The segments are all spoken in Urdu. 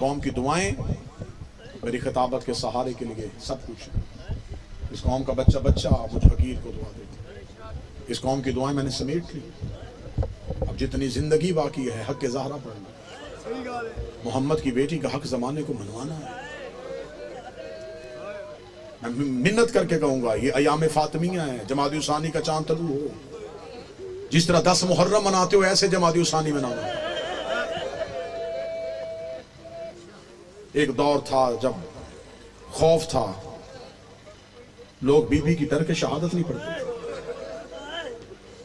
قوم کی دعائیں میری خطابت کے سہارے کے لیے سب کچھ ہے۔ اس قوم کا بچہ مجھ فقیر کو دعا دے۔ اس قوم کی دعائیں میں نے سمیٹ لی۔ اب جتنی زندگی باقی ہے حق زہرا پڑھنا، محمد کی بیٹی کا حق زمانے کو منوانا ہے۔ میں منت کر کے کہوں گا، یہ ایام فاطمیہ ہیں، جمادی الثانی کا چاند طلوع ہو، جس طرح 10 محرم مناتے ہو ایسے جمادی الثانی منانا۔ ایک دور تھا جب خوف تھا، لوگ بی بی کی ڈر کے شہادت نہیں پڑھتے تھے،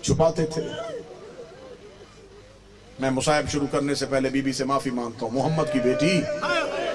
چھپاتے تھے۔ میں مصائب شروع کرنے سے پہلے بی بی سے معافی مانگتا ہوں، محمد کی بیٹی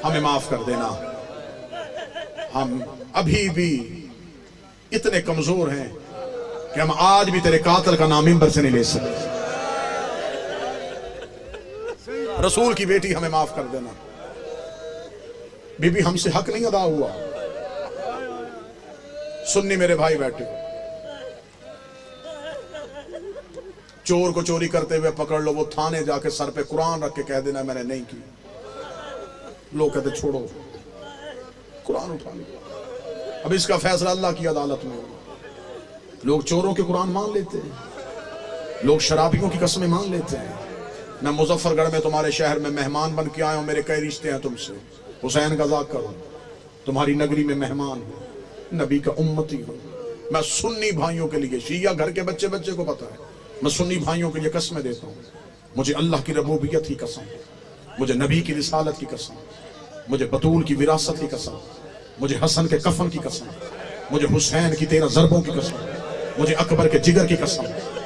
ہمیں معاف کر دینا، ہم ابھی بھی اتنے کمزور ہیں کہ ہم آج بھی تیرے قاتل کا نام منبر سے نہیں لے سکتے۔ رسول کی بیٹی ہمیں معاف کر دینا، بی بی ہم سے حق نہیں ادا ہوا۔ سنی میرے بھائی بیٹھے، چور کو چوری کرتے ہوئے پکڑ لو، وہ تھانے جا کے سر پہ قرآن رکھ کے کہہ دینا میں نے نہیں کی، لوگ کہتے چھوڑو، قرآن اٹھا لیا۔ اب اس کا فیصلہ اللہ کی عدالت میں ہوگا۔ لوگ چوروں کے قرآن مان لیتے ہیں، لوگ شرابیوں کی قسمیں مان لیتے ہیں۔ میں مظفر گڑھ میں تمہارے شہر میں مہمان بن کے آیا ہوں، میرے کئی رشتے ہیں تم سے، حسین کا ذاکر ہوں، تمہاری نگری میں مہمان ہوں، نبی کا امتی ہوں۔ میں سنی بھائیوں کے لیے، شیعہ گھر کے بچے کو پتا ہے، میں سنی بھائیوں کے لیے قسمیں دیتا ہوں، مجھے اللہ کی ربوبیت کی قسم، مجھے نبی کی رسالت کی قسم، مجھے بطول کی وراثت کی قسم، مجھے حسن کے کفن کی قسم، مجھے حسین کی 13 ضربوں کی قسم، مجھے اکبر کے جگر کی قسم،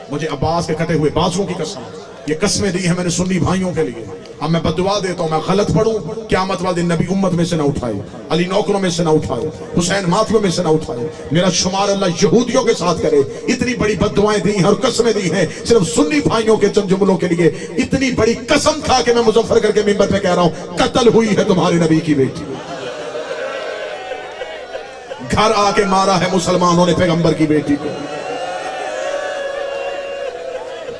مجھے عباس کے کٹے ہوئے بازوؤں کی قسم، یہ قسمیں دی ہیں میں نے سنی بھائیوں کے لیے۔ اب میں بددعا دیتا ہوں، میں غلط پڑھوں، قیامت والے دن نبی امت میں سے نہ اٹھائے، علی نوکروں میں سے نہ اٹھائے، حسین ماتھیوں میں سے نہ اٹھائے، میرا شمار اللہ یہودیوں کے ساتھ کرے۔ اتنی بڑی بددعائیں دی ہیں اور قسمیں دی ہیں صرف سنی بھائیوں کے چند جملوں کے لیے۔ اتنی بڑی قسم کھا کے میں مظفر کر کے منبر پہ کہہ رہا ہوں، قتل ہوئی ہے تمہارے نبی کی بیٹی، گھر آ کے مارا ہے مسلمانوں نے پیغمبر کی بیٹی کو۔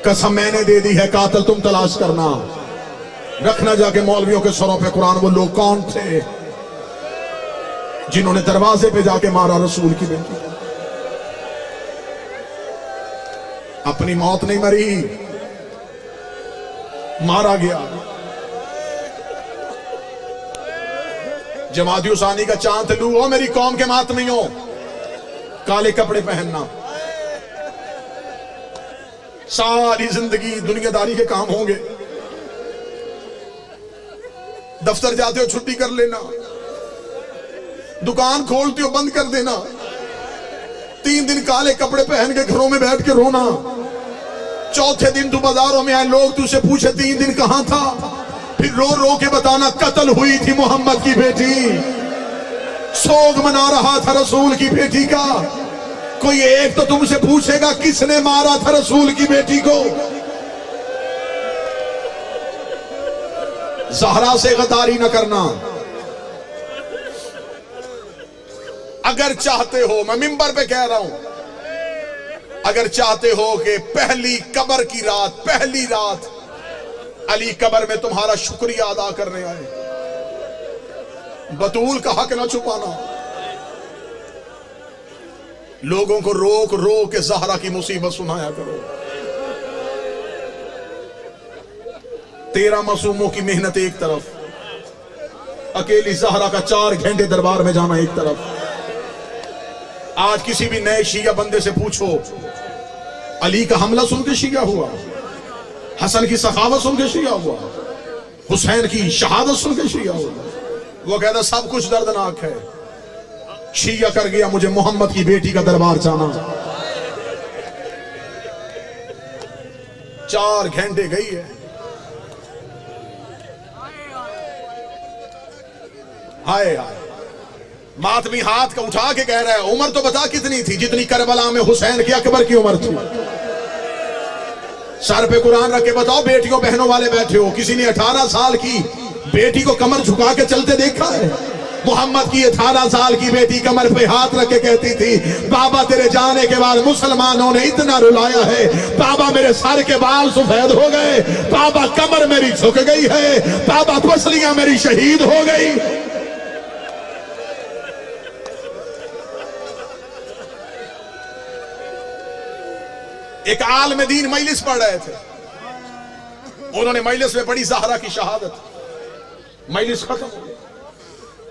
قسم میں نے دے دی ہے، قاتل تم تلاش کرنا، رکھنا جا کے مولویوں کے سروں پہ قرآن۔ وہ لوگ کون تھے جنہوں نے دروازے پہ جا کے مارا رسول کی بیٹی؟ اپنی موت نہیں مری، مارا گیا۔ جمادی الثانی کا چاند طلوع ہو، میری قوم کے ماتمیوں، کالے کپڑے پہننا، ساری زندگی دنیا داری کے کام ہوں گے، دفتر جاتے ہو چھٹی کر لینا، دکان کھولتے ہو بند کر دینا، 3 دن کالے کپڑے پہن کے گھروں میں بیٹھ کے رونا، چوتھے دن تو بازاروں میں آئے لوگ تجھ سے پوچھے 3 دن کہاں تھا، پھر رو رو کے بتانا قتل ہوئی تھی محمد کی بیٹی، سوگ منا رہا تھا رسول کی بیٹی کا۔ کوئی ایک تو تم سے پوچھے گا کس نے مارا تھا رسول کی بیٹی کو؟ زہرا سے غداری نہ کرنا۔ اگر چاہتے ہو، میں منبر پہ کہہ رہا ہوں، اگر چاہتے ہو کہ پہلی قبر کی رات، پہلی رات علی قبر میں تمہارا شکریہ ادا کرنے آئے، بطول کا حق نہ چھپانا۔ لوگوں کو روک روک کے زہرا کی مصیبت سنایا کرو۔ 13 معصوموں کی محنت ایک طرف، اکیلی زہرا کا 4 گھنٹے دربار میں جانا ایک طرف۔ آج کسی بھی نئے شیعہ بندے سے پوچھو، علی کا حملہ سن کے شیعہ ہوا، حسن کی سخاوت سن کے شیعہ ہوا، حسین کی شہادت سن کے شیعہ ہوا، وہ کہتا سب کچھ دردناک ہے، شیعہ کر گیا مجھے محمد کی بیٹی کا دربار جانا۔ 4 گھنٹے گئی ہے، ہائے ہائے، ماتمی ہاتھ کا اٹھا کے کہہ رہا ہے عمر تو بتا کتنی تھی جتنی کربلا میں حسین کی اکبر کی عمر تھی۔ سر پہ قرآن رکھ کے بتاؤ، بیٹیوں بہنوں والے بیٹھے ہو، کسی نے 18 سال کی بیٹی کو کمر جھکا کے چلتے دیکھا ہے؟ محمد کی 18 سال کی بیٹی کمر پہ ہاتھ رکھ کے کہتی تھی بابا تیرے جانے کے بعد مسلمانوں نے اتنا رلایا ہے، بابا میرے سر کے بال سفید ہو گئے، بابا کمر میری جھک گئی ہے، بابا پسلیاں میری شہید ہو گئی۔ ایک عالم دین مجلس پڑھ رہے تھے، انہوں نے مجلس میں پڑھی زہرا کی شہادت، مجلس ختم ہو گئی،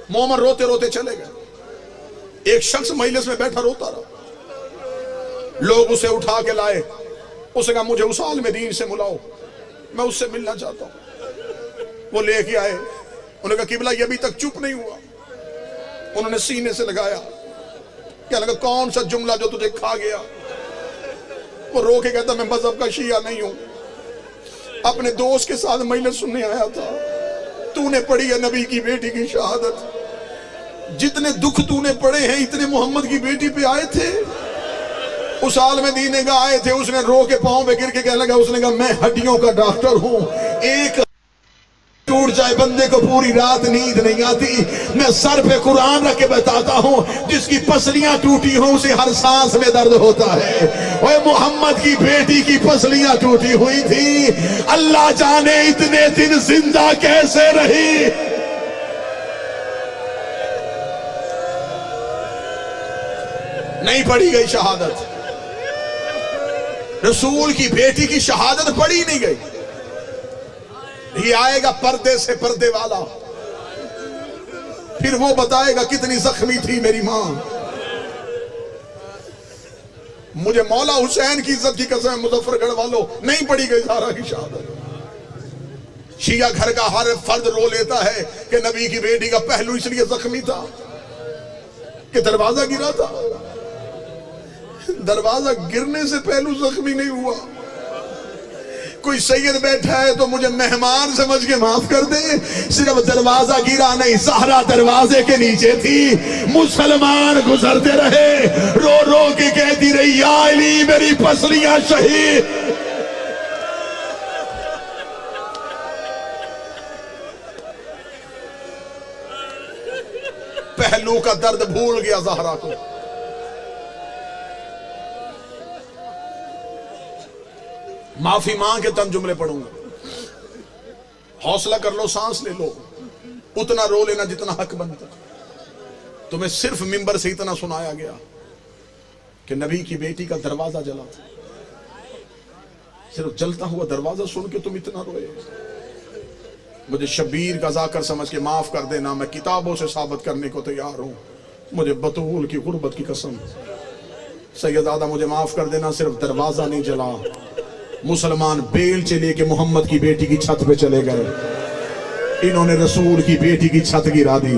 مومن روتے روتے چلے گئے، ایک شخص مجلس میں بیٹھا روتا رہا، لوگ اسے اٹھا کے لائے، اسے کہا مجھے اس عالم دین سے ملاؤ، میں اس سے ملنا چاہتا ہوں۔ وہ لے کے آئے، انہوں نے کہا قبلہ یہ ابھی تک چپ نہیں ہوا، انہوں نے سینے سے لگایا، کہنے لگا کون سا جملہ جو تجھے کھا گیا؟ وہ رو کے کہتا میں مذہب کا شیعہ نہیں ہوں، اپنے دوست کے ساتھ مجلس سننے آیا تھا، تو نے پڑھی ہے نبی کی بیٹی کی شہادت، جتنے دکھ تو نے پڑھے ہیں اتنے محمد کی بیٹی پہ آئے تھے؟ اس عالم دین نے کہا آئے تھے، اس نے رو کے پاؤں پہ گر کے کہنے لگا، اس نے کہا میں ہڈیوں کا ڈاکٹر ہوں، ایک ٹوٹ جائے بندے کو پوری رات نیند نہیں آتی، میں سر پہ قرآن رکھ کے بتاتا ہوں جس کی پسلیاں ٹوٹی ہوں اسے ہر سانس میں درد ہوتا ہے۔ اوہ محمد کی بیٹی کی پسلیاں ٹوٹی ہوئی تھی، اللہ جانے اتنے دن زندہ کیسے رہی۔ نہیں پڑھی گئی شہادت، رسول کی بیٹی کی شہادت پڑھی نہیں گئی۔ یہ آئے گا پردے سے پردے والا، پھر وہ بتائے گا کتنی زخمی تھی میری ماں۔ مجھے مولا حسین کی عزت کی قسم مظفر گڑھ والوں نہیں پڑھی گئی زہرا کی شہادت۔ شیعہ گھر کا ہر فرد رو لیتا ہے کہ نبی کی بیٹی کا پہلو اس لیے زخمی تھا کہ دروازہ گرا تھا، دروازہ گرنے سے پہلو زخمی نہیں ہوا۔ کوئی سید بیٹھا ہے تو مجھے مہمان سمجھ کے معاف کر دے، صرف دروازہ گرا نہیں، زہرا دروازے کے نیچے تھی، مسلمان گزرتے رہے، رو رو کے کہتی رہی یا علی میری پسلیاں شہید۔ پہلو کا درد بھول گیا زہرا کو۔ معافی مانگ کے تن جملے پڑھوں گا، حوصلہ کر لو، سانس لے لو، اتنا رو لینا جتنا حق بنتا۔ تمہیں صرف منبر سے اتنا سنایا گیا کہ نبی کی بیٹی کا دروازہ جلا تھا، صرف جلتا ہوا دروازہ سن کے تم اتنا روئے۔ مجھے شبیر کا ذاکر سمجھ کے معاف کر دینا، میں کتابوں سے ثابت کرنے کو تیار ہوں، مجھے بطول کی غربت کی قسم۔ سیدزادہ مجھے معاف کر دینا، صرف دروازہ نہیں جلا، مسلمان بیل چلے کے محمد کی بیٹی کی چھت پہ چلے گئے، انہوں نے رسول کی بیٹی کی چھت گرا دی۔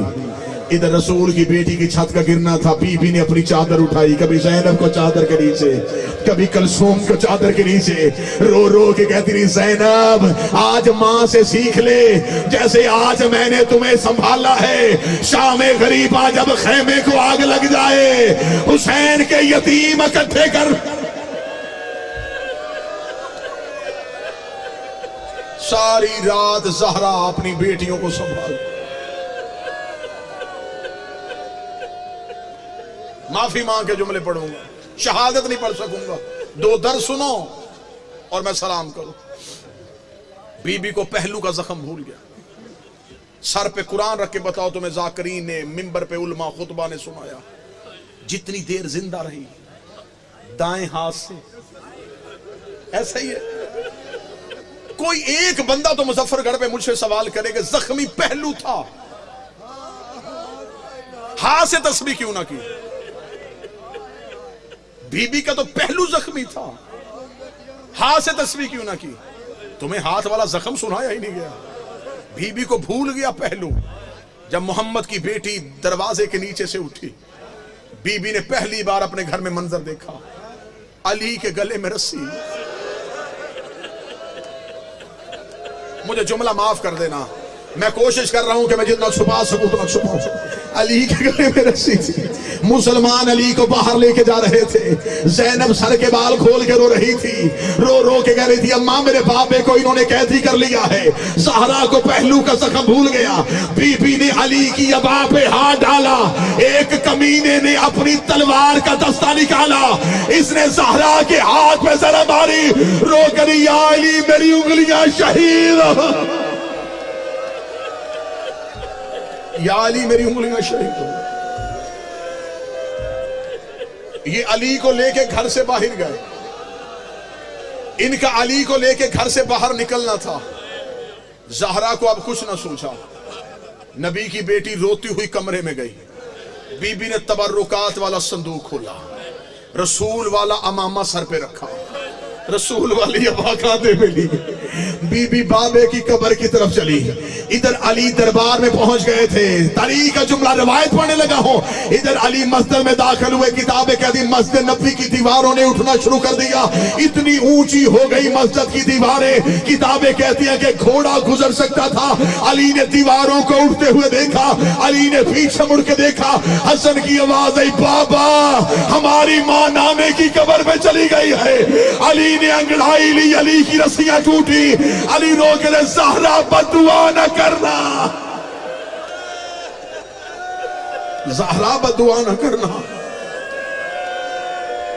ادھر رسول کی بیٹی کی چھت کا گرنا تھا، بی بی نے اپنی چادر اٹھائی، کبھی زینب کو چادر کے نیچے، کبھی کلثوم کو چادر کے نیچے، رو رو کے کہتی رہی زینب آج ماں سے سیکھ لے، جیسے آج میں نے تمہیں سنبھالا ہے، شام غریبہ جب خیمے کو آگ لگ جائے، حسین کے یتیم اکٹھے کر۔ ساری رات زہرا اپنی بیٹیوں کو سنبھال۔ معافی مانگ کے جملے پڑھوں گا، شہادت نہیں پڑھ سکوں گا، دو در سنو اور میں سلام کروں۔ بی بی کو پہلو کا زخم بھول گیا، سر پہ قرآن رکھ کے بتاؤ تمہیں ذاکرین نے، منبر پہ علماء خطبہ نے سنایا، جتنی دیر زندہ رہی دائیں ہاتھ سے، ایسا ہی ہے۔ کوئی ایک بندہ تو مظفر گڑھ پہ مجھ سے سوال کرے کہ زخمی پہلو تھا، ہاتھ سے تسبیح کیوں نہ کی؟ بی بی کا تو پہلو زخمی تھا، ہاتھ سے تسبیح کیوں نہ کی؟ تمہیں ہاتھ والا زخم سنایا ہی نہیں گیا، بی بی کو بھول گیا پہلو۔ جب محمد کی بیٹی دروازے کے نیچے سے اٹھی، بی بی نے پہلی بار اپنے گھر میں منظر دیکھا، علی کے گلے میں رسی۔ مجھے جملہ معاف کر دینا، میں کوشش کر رہا ہوں کہ میں جتنا چھپا سکوں اتنا چھپاؤں. علی کے گلے میں رسی تھی. مسلمان علی کو باہر لے کے جا رہے تھے. زینب سر کے بال کھول کے رو رہی تھی. رو رو کے کہہ رہی تھی اماں میرے بابے کو انہوں نے قیدی کر لیا ہے. زہرا کو پہلو کا زخم بھول گیا. بی بی نے علی کی ابا پہ ہاتھ ڈالا. ایک کمینے نے اپنی تلوار کا دستہ نکالا. اس نے زہرا کے ہاتھ پہ ذرا ماری. رو کر یا علی میری انگلیاں شہید. یا علی میری انگلیاں شہید ہو. یہ علی کو لے کے گھر سے باہر گئے. ان کا علی کو لے کے گھر سے باہر نکلنا تھا. زہرا کو اب کچھ نہ سوچا. نبی کی بیٹی روتی ہوئی کمرے میں گئی. بی بی نے تبرکات والا صندوق کھولا. رسول والا امامہ سر پہ رکھا. رسول والی ابا کاندھے میں لی. بی بی بابے کی قبر کی طرف چلی. ادھر علی دربار میں پہنچ گئے تھے. تاریخ کا جملہ روایت پڑھنے لگا ہوں. ادھر علی مسجد میں داخل ہوئے. کتابیں کہتی ہیں مسجد نبوی کی دیواروں نے اٹھنا شروع کر دیا. اتنی اونچی ہو گئی مسجد کی دیواریں. کتابیں کہتی ہیں کہ گھوڑا گزر سکتا تھا. علی نے دیواروں کو اٹھتے ہوئے دیکھا. علی نے پیچھے مڑ کے دیکھا. حسن کی آواز آئی بابا ہماری ماں نانے کی قبر میں چلی گئی ہے. علی نے انگڑائی لی. علی کی رسیاں ٹوٹی. علی رو کے لئے زہرا بددعا نہ کرنا. زہرا بددعا نہ کرنا.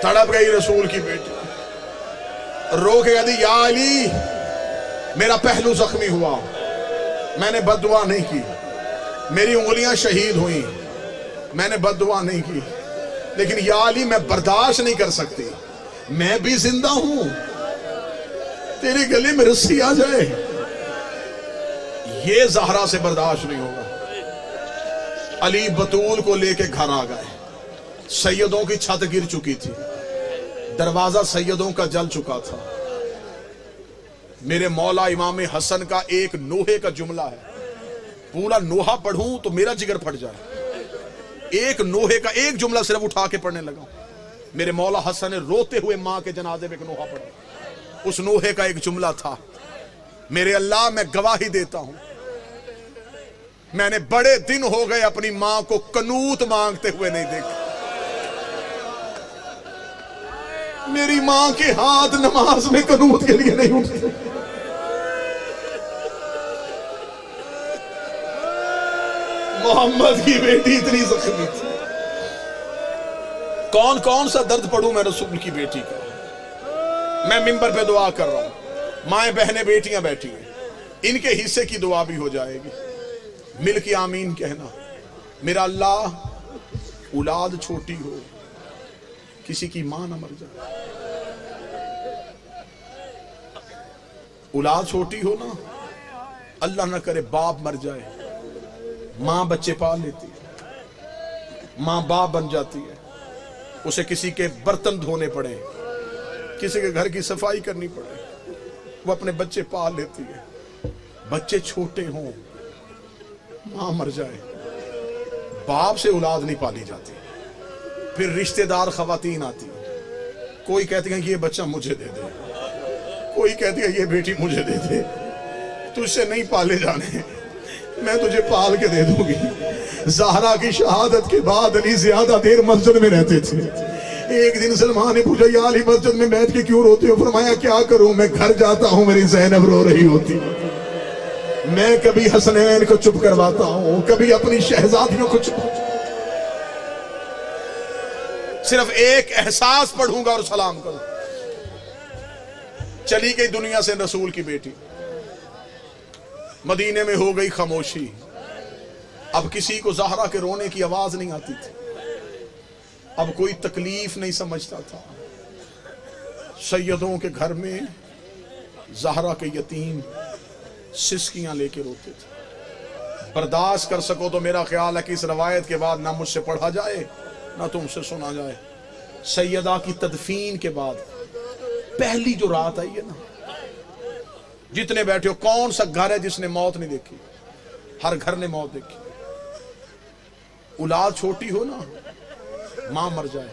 تڑپ گئی رسول کی بیٹی. رو کے کہتی یا علی میرا پہلو زخمی ہوا. میں نے بددعا نہیں کی. میری انگلیاں شہید ہوئیں. میں نے بددعا نہیں کی. لیکن یا علی میں برداشت نہیں کر سکتی. میں بھی زندہ ہوں. تیرے گلے میں رسی آ جائے. یہ زہرا سے برداشت نہیں ہوگا. علی بطول کو لے کے گھر آ گئے. سیدوں کی چھت گر چکی تھی. دروازہ سیدوں کا جل چکا تھا. میرے مولا امام حسن کا ایک نوحے کا جملہ ہے. پورا نوحہ پڑھوں تو میرا جگر پھٹ جائے. ایک نوحے کا ایک جملہ صرف اٹھا کے پڑھنے لگا. میرے مولا حسن نے روتے ہوئے ماں کے جنازے میں ایک نوحہ پڑھا. اس نوحے کا ایک جملہ تھا میرے اللہ میں گواہی دیتا ہوں میں نے بڑے دن ہو گئے اپنی ماں کو قنوت مانگتے ہوئے نہیں دیکھا. میری ماں کے ہاتھ نماز میں قنوت کے لیے نہیں اٹھتے. محمد کی بیٹی اتنی زخمی تھی. کون کون سا درد پڑھوں میں رسول کی بیٹی کا. میں منبر پہ دعا کر رہا ہوں. مائیں بہنیں بیٹیاں بیٹھی ہیں. ان کے حصے کی دعا بھی ہو جائے گی. مل کے آمین کہنا. میرا اللہ اولاد چھوٹی ہو کسی کی ماں نہ مر جائے. اولاد چھوٹی ہو نا اللہ نہ کرے باپ مر جائے. ماں بچے پال لیتی ہے. ماں باپ بن جاتی ہے. اسے کسی کے برتن دھونے پڑے کسی کے گھر کی صفائی کرنی پڑے وہ اپنے بچے پال لیتی ہے. بچے چھوٹے ہوں ماں مر جائے باپ سے اولاد نہیں پالی جاتی. پھر رشتہ دار خواتین آتی ہیں. کوئی کہتی ہیں کہ یہ بچہ مجھے دے دے. کوئی کہتی ہے یہ بیٹی مجھے دے دے. تجھ سے نہیں پالے جانے میں تجھے پال کے دے دوں گی. زہرا کی شہادت کے بعد علی زیادہ دیر مسجد میں رہتے تھے. ایک دن سلمان نے پوچھا یا علی مسجد میں بیٹھ کے کیوں روتے ہو؟ فرمایا کیا کروں میں گھر جاتا ہوں میری زینب رو رہی ہوتی. میں کبھی حسنین کو چپ کرواتا ہوں کبھی اپنی شہزادیوں کو چپ. صرف ایک احساس پڑھوں گا اور سلام کروں. چلی گئی دنیا سے رسول کی بیٹی. مدینے میں ہو گئی خاموشی. اب کسی کو زہرا کے رونے کی آواز نہیں آتی تھی. اب کوئی تکلیف نہیں سمجھتا تھا. سیدوں کے گھر میں زہرا کے یتیم سسکیاں لے کے روتے تھے. برداشت کر سکو تو میرا خیال ہے کہ اس روایت کے بعد نہ مجھ سے پڑھا جائے نہ تم سے سنا جائے. سیدہ کی تدفین کے بعد پہلی جو رات آئی ہے نا جتنے بیٹھے ہو کون سا گھر ہے جس نے موت نہیں دیکھی؟ ہر گھر نے موت دیکھی. اولاد چھوٹی ہو نا ماں مر جائے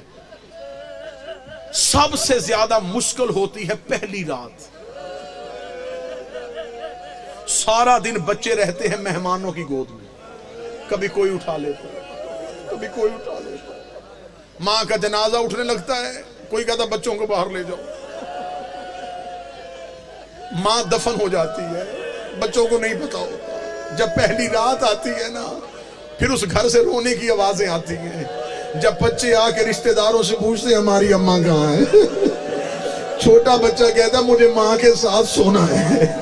سب سے زیادہ مشکل ہوتی ہے پہلی رات. سارا دن بچے رہتے ہیں مہمانوں کی گود میں، کبھی کوئی اٹھا لیتا ہے، کبھی کوئی اٹھا لیتا ہے۔ ماں کا جنازہ اٹھنے لگتا ہے، کوئی کہتا بچوں کو باہر لے جاؤ۔ ماں دفن ہو جاتی ہے، بچوں کو نہیں پتا ہوتا۔ جب پہلی رات آتی ہے نا، پھر اس گھر سے رونے کی آوازیں آتی ہیں۔ جب بچے آ کے رشتہ داروں سے پوچھتے ہیں ہماری اماں کہاں ہے، چھوٹا بچہ کہتا مجھے ماں کے ساتھ سونا ہے۔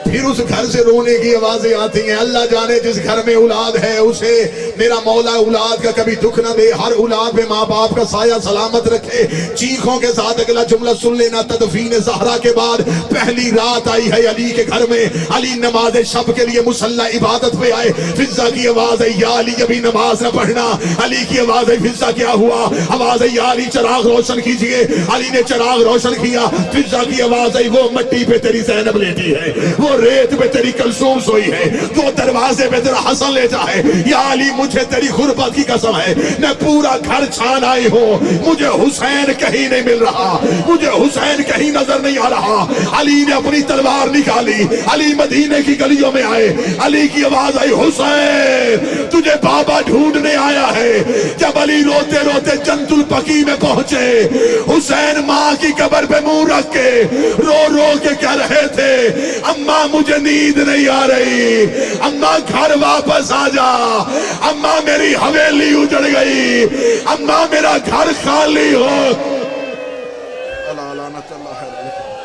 پھر اس گھر سے رونے کی آوازیں آتی ہیں۔ اللہ جانے جس گھر میں اولاد ہے اسے میرا مولا اولاد کا کبھی دکھ نہ دے، ہر اولاد میں ماں باپ کا سایہ سلامت رکھے۔ چیخوں کے ساتھ اگلا جملہ سن لینا۔ تدفین زہرا کے بعد پہلی رات آئی ہے علی کے گھر میں۔ علی نماز شب کے لیے مصلی عبادت پہ آئے۔ فضا کی آواز ہے یا علی ابھی نماز نہ پڑھنا۔ علی کی آواز ہے فضا کیا ہوا؟ آواز ہے یا علی چراغ روشن کیجئے۔ علی نے چراغ روشن کیا۔ فضا کی آواز ہے وہ مٹی پہ تیری زینب لیٹی ہے، وہ ریت پہ تیری کلثوم سوئی ہے، وہ دروازے پہ تیرا حسن لیٹا ہے۔ یا علی مجھے تیری غربت کی قسم ہے، میں پورا گھر چھان آئی ہوں، مجھے حسین کہیں نہیں مل رہا، مجھے حسین کہیں نظر نہیں آ رہا۔ علی نے اپنی تلوار نکالی، علی مدینے کی گلیوں میں آئے۔ علی کی آواز آئی حسین تجھے بابا ڈھونڈنے آیا ہے۔ جب علی روتے روتے جنت البقیع میں پہنچے، حسین ماں کی قبر پہ منہ رکھ کے رو رو کے کہہ رہے تھے اماں مجھے نیند نہیں آ رہی، اماں گھر واپس آ جا، اماں میری حویلی اجڑ گئی، اماں میرا گھر خالی ہو۔ اللہ لعنت اللہ ہے۔